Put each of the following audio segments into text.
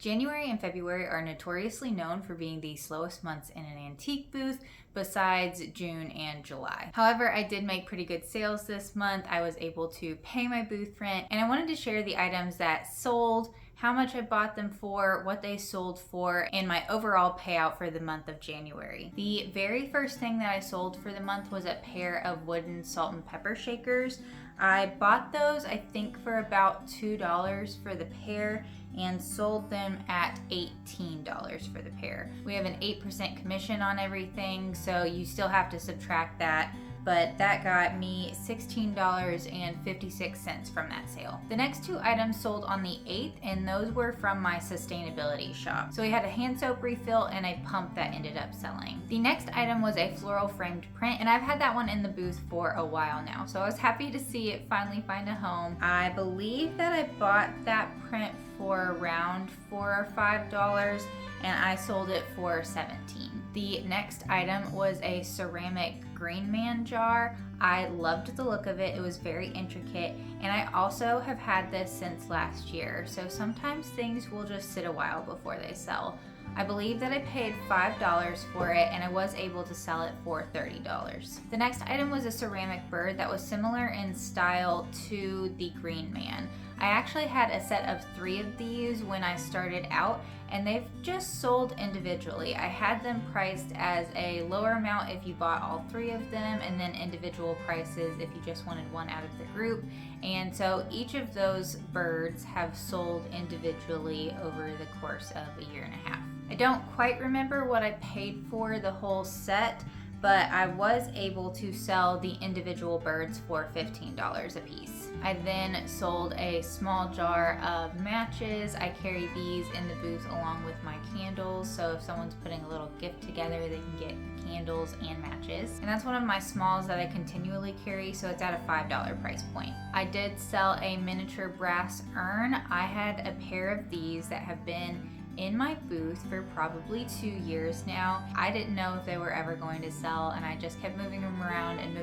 January and February are notoriously known for being the slowest months in an antique booth besides June and July. However, I did make pretty good sales this month. I was able to pay my booth rent, and I wanted to share the items that sold, how much I bought them for, what they sold for, and my overall payout for the month of January. The very first thing that I sold for the month was a pair of wooden salt and pepper shakers. I bought those, I think, for about $2 for the pair and sold them at $18 for the pair. We have an 8% commission on everything, so you still have to subtract that, but that got me $16.56 from that sale. The next two items sold on the 8th, and those were from my sustainability shop. So we had a hand soap refill and a pump that ended up selling. The next item was a floral framed print, and I've had that one in the booth for a while now, so I was happy to see it finally find a home. I believe that I bought that print for around $4 or $5, and I sold it for $17. The next item was a ceramic Green Man jar. I loved the look of it. It was very intricate, and I also have had this since last year, so sometimes things will just sit a while before they sell. I believe that I paid $5 for it, and I was able to sell it for $30. The next item was a ceramic bird that was similar in style to the Green Man. I actually had a set of 3 of these when I started out, and they've just sold individually. I had them priced as a lower amount if you bought all 3 of them, and then individual prices if you just wanted one out of the group. And so each of those birds have sold individually over the course of a year and a half. I don't quite remember what I paid for the whole set, but I was able to sell the individual birds for $15 a piece. I then sold a small jar of matches. I carry these in the booth along with my candles, so if someone's putting a little gift together, they can get candles and matches. And that's one of my smalls that I continually carry, so it's at a $5 price point. I did sell a miniature brass urn. I had a pair of these that have been in my booth for probably 2 years now. I didn't know if they were ever going to sell, and I just kept moving them around, and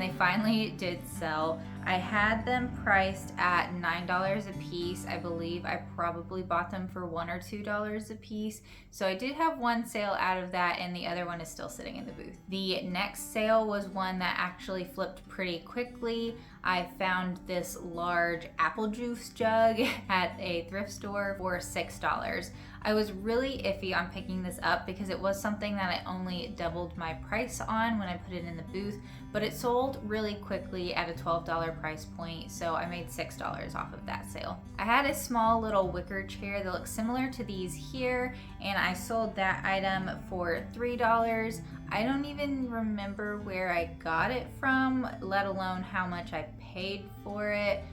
they finally did sell. I had them priced at $9 a piece. I believe I probably bought them for $1 or $2 a piece. So I did have one sale out of that, and the other one is still sitting in the booth. The next sale was one that actually flipped pretty quickly. I found this large apple juice jug at a thrift store for $6. I was really iffy on picking this up because it was something that I only doubled my price on when I put it in the booth, but it sold really quickly at a $12 price point, so I made $6 off of that sale. I had a small little wicker chair that looks similar to these here, and I sold that item for $3. I don't even remember where I got it from, let alone how much I paid for it.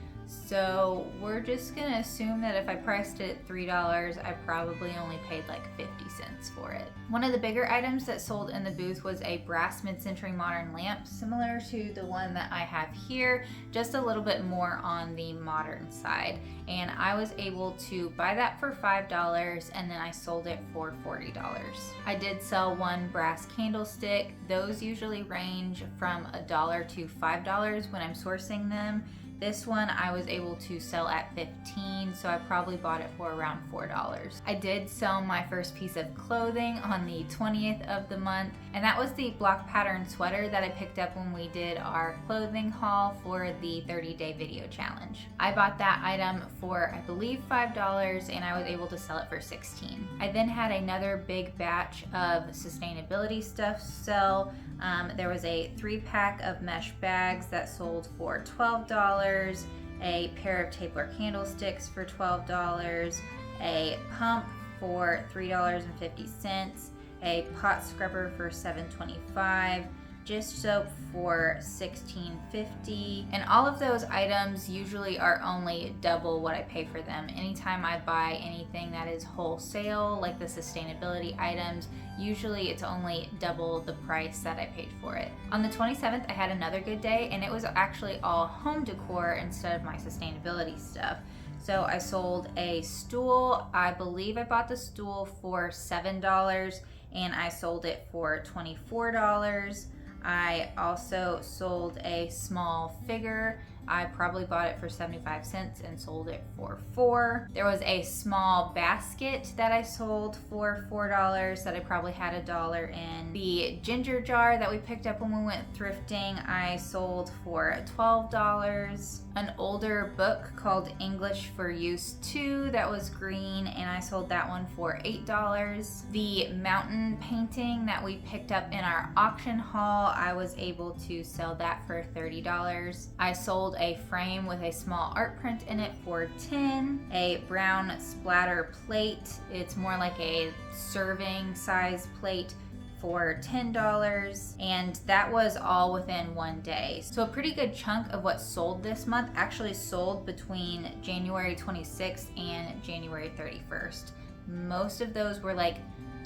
So we're just gonna assume that if I priced it at $3, I probably only paid like 50 cents for it. One of the bigger items that sold in the booth was a brass mid-century modern lamp, similar to the one that I have here, just a little bit more on the modern side. And I was able to buy that for $5, and then I sold it for $40. I did sell one brass candlestick. Those usually range from $1 to $5 when I'm sourcing them. This one I was able to sell at $15, so I probably bought it for around $4. I did sell my first piece of clothing on the 20th of the month, and that was the block pattern sweater that I picked up when we did our clothing haul for the 30-day video challenge. I bought that item for, I believe, $5, and I was able to sell it for $16. I then had another big batch of sustainability stuff sell. There was a 3-pack of mesh bags that sold for $12, a pair of Tapler candlesticks for $12, a pump for $3.50, a pot scrubber for $7.25, dish soap for $16.50, and all of those items usually are only double what I pay for them. Anytime I buy anything that is wholesale, like the sustainability items, usually it's only double the price that I paid for it. On the 27th, I had another good day, and it was actually all home decor instead of my sustainability stuff. So I sold a stool. I believe I bought the stool for $7, and I sold it for $24. I also sold a small figure I probably bought it for 75 cents and sold it for $4. There was a small basket that I sold for $4 that I probably had $1 in. The ginger jar that we picked up when we went thrifting, I sold for $12. An older book called English for Use 2 that was green, and I sold that one for $8. The mountain painting that we picked up in our auction haul, I was able to sell that for $30. I sold a frame with a small art print in it for $10. A brown splatter plate, it's more like a serving size plate, for $10, and that was all within one day. So a pretty good chunk of what sold this month actually sold between January 26th and January 31st. Most of those were like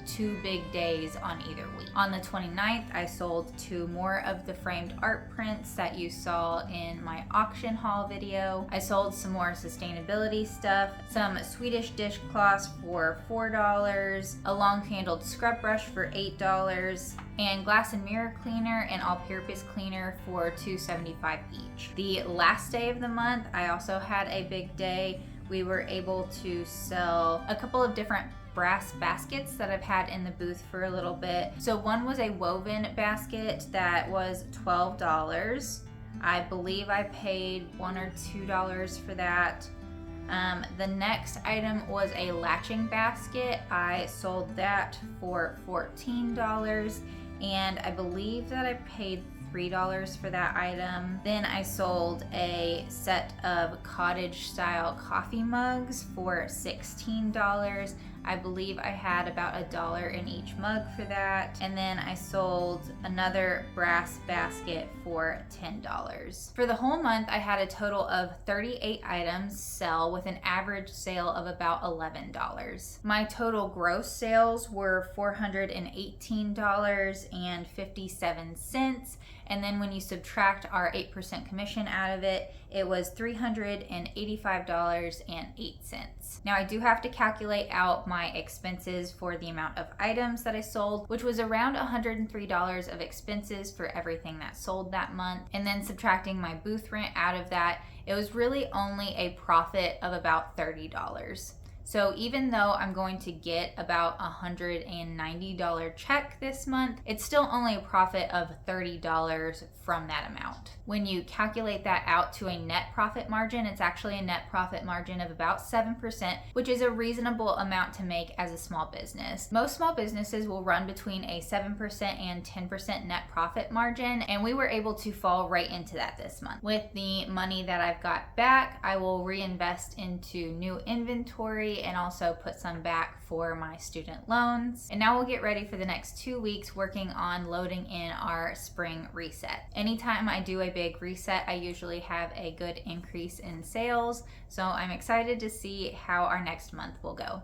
2 big days on either week. On the 29th, I sold 2 more of the framed art prints that you saw in my auction haul video. I sold some more sustainability stuff, some Swedish dishcloths for $4, a long handled scrub brush for $8, and glass and mirror cleaner and all-purpose cleaner for $2.75 each. The last day of the month, I also had a big day. We were able to sell a couple of different brass baskets that I've had in the booth for a little bit. So one was a woven basket that was $12. I believe I paid $1 or $2 for that. The next item was a latching basket. I sold that for $14, and I believe that I paid $3 for that item. Then I sold a set of cottage style coffee mugs for $16. I believe I had about $1 in each mug for that. And then I sold another brass basket for $10. For the whole month, I had a total of 38 items sell with an average sale of about $11. My total gross sales were $418.57. And then when you subtract our 8% commission out of it, it was $385.08. Now I do have to calculate out my expenses for the amount of items that I sold, which was around $103 of expenses for everything that sold that month. And then subtracting my booth rent out of that, it was really only a profit of about $30. So even though I'm going to get about $190 check this month, it's still only a profit of $30 from that amount. When you calculate that out to a net profit margin, it's actually a net profit margin of about 7%, which is a reasonable amount to make as a small business. Most small businesses will run between a 7% and 10% net profit margin, and we were able to fall right into that this month. With the money that I've got back, I will reinvest into new inventory and also put some back for my student loans. And now we'll get ready for the next 2 weeks working on loading in our spring reset. Anytime I do a big reset, I usually have a good increase in sales. So I'm excited to see how our next month will go.